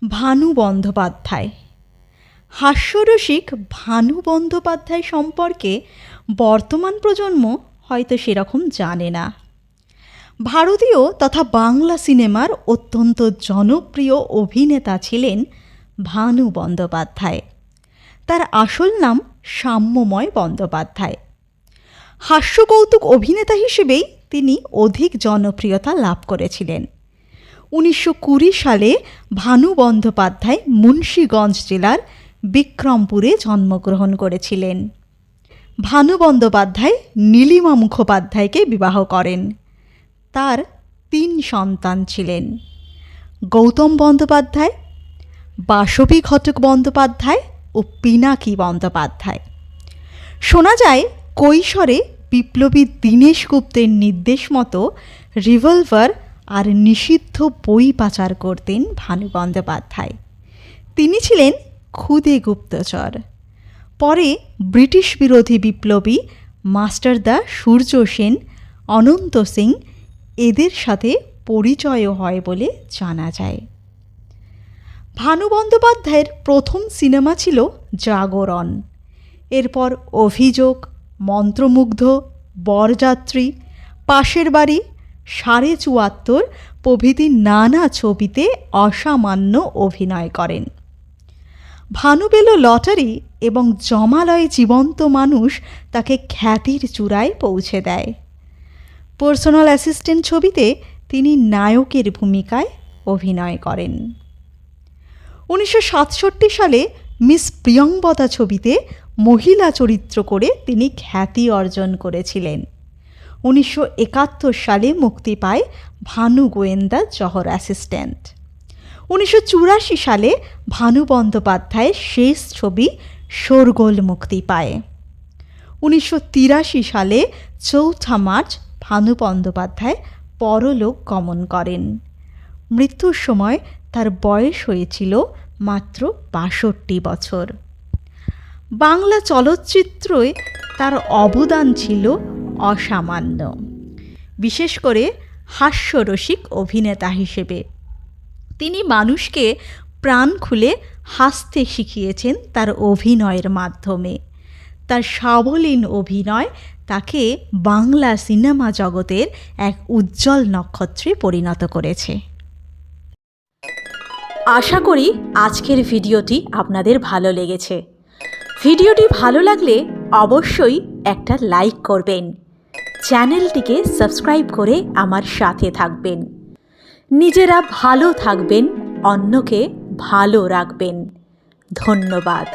ভানু বন্দ্যোপাধ্যায়। হাস্যরসিক ভানু বন্দ্যোপাধ্যায় সম্পর্কে বর্তমান প্রজন্ম হয়তো সেরকম জানে না। ভারতীয় তথা বাংলা সিনেমার অত্যন্ত জনপ্রিয় অভিনেতা ছিলেন ভানু বন্দ্যোপাধ্যায়। তার আসল নাম সাম্যময় বন্দ্যোপাধ্যায়। হাস্যকৌতুক অভিনেতা হিসেবেই তিনি অধিক জনপ্রিয়তা লাভ করেছিলেন। 1920 সালে ভানু বন্দ্যোপাধ্যায় মুন্সিগঞ্জ জেলার বিক্রমপুরে জন্মগ্রহণ করেছিলেন। ভানু বন্দ্যোপাধ্যায় নীলিমা মুখোপাধ্যায়কে বিবাহ করেন। তার 3 সন্তান ছিলেন: গৌতম বন্দ্যোপাধ্যায়, বাসবী ঘটক বন্দ্যোপাধ্যায় ও পিনাকি বন্দ্যোপাধ্যায়। শোনা যায় কৈশোরে বিপ্লবী দীনেশ গুপ্তের নির্দেশ মতো রিভলভার আর নিষিদ্ধ বই পাচার করতেন ভানু বন্দ্যোপাধ্যায়। তিনি ছিলেন খুদে গুপ্তচর। পরে ব্রিটিশ বিরোধী বিপ্লবী মাস্টারদা সূর্য সেন, অনন্ত সিং এদের সাথে পরিচয়ও হয় বলে জানা যায়। ভানু বন্দ্যোপাধ্যায়ের প্রথম সিনেমা ছিল জাগরণ। এরপর অভিযোগ, মন্ত্রমুগ্ধ, বরযাত্রী, পাশের বাড়ি, 74.5 প্রভৃতি নানা ছবিতে অসামান্য অভিনয় করেন। ভানু পেল লটারি এবং জমালয় জীবন্ত মানুষ তাকে খ্যাতির চূড়ায় পৌঁছে দেয়। পার্সোনাল অ্যাসিস্ট্যান্ট ছবিতে তিনি নায়কের ভূমিকায় অভিনয় করেন। 1967 সালে মিস প্রিয়ংবদা ছবিতে মহিলা চরিত্র করে তিনি খ্যাতি অর্জন করেছিলেন। 1971 সালে মুক্তি পায় ভানু গোয়েন্দা জহর অ্যাসিস্ট্যান্ট। 1984 সালে ভানু বন্দ্যোপাধ্যায়ের শেষ ছবি শোরগোল মুক্তি পায়। 1983 সালে 4 মার্চ ভানু বন্দ্যোপাধ্যায় পরলোক গমন করেন। মৃত্যুর সময় তার বয়স হয়েছিল মাত্র 62 বছর। বাংলা চলচ্চিত্রে তার অবদান ছিল অসামান্য, বিশেষ করে হাস্যরসিক অভিনেতা হিসেবে। তিনি মানুষকে প্রাণ খুলে হাসতে শিখিয়েছেন তার অভিনয়ের মাধ্যমে। তার সাবলীল অভিনয় তাকে বাংলা সিনেমা জগতের এক উজ্জ্বল নক্ষত্রে পরিণত করেছে। আশা করি আজকের ভিডিওটি আপনাদের ভালো লেগেছে। ভিডিওটি ভালো লাগলে অবশ্যই একটা লাইক করবেন। চ্যানেলটিকে সাবস্ক্রাইব করে আমার সাথে থাকবেন। নিজেরা ভালো থাকবেন, অন্যকে ভালো রাখবেন। ধন্যবাদ।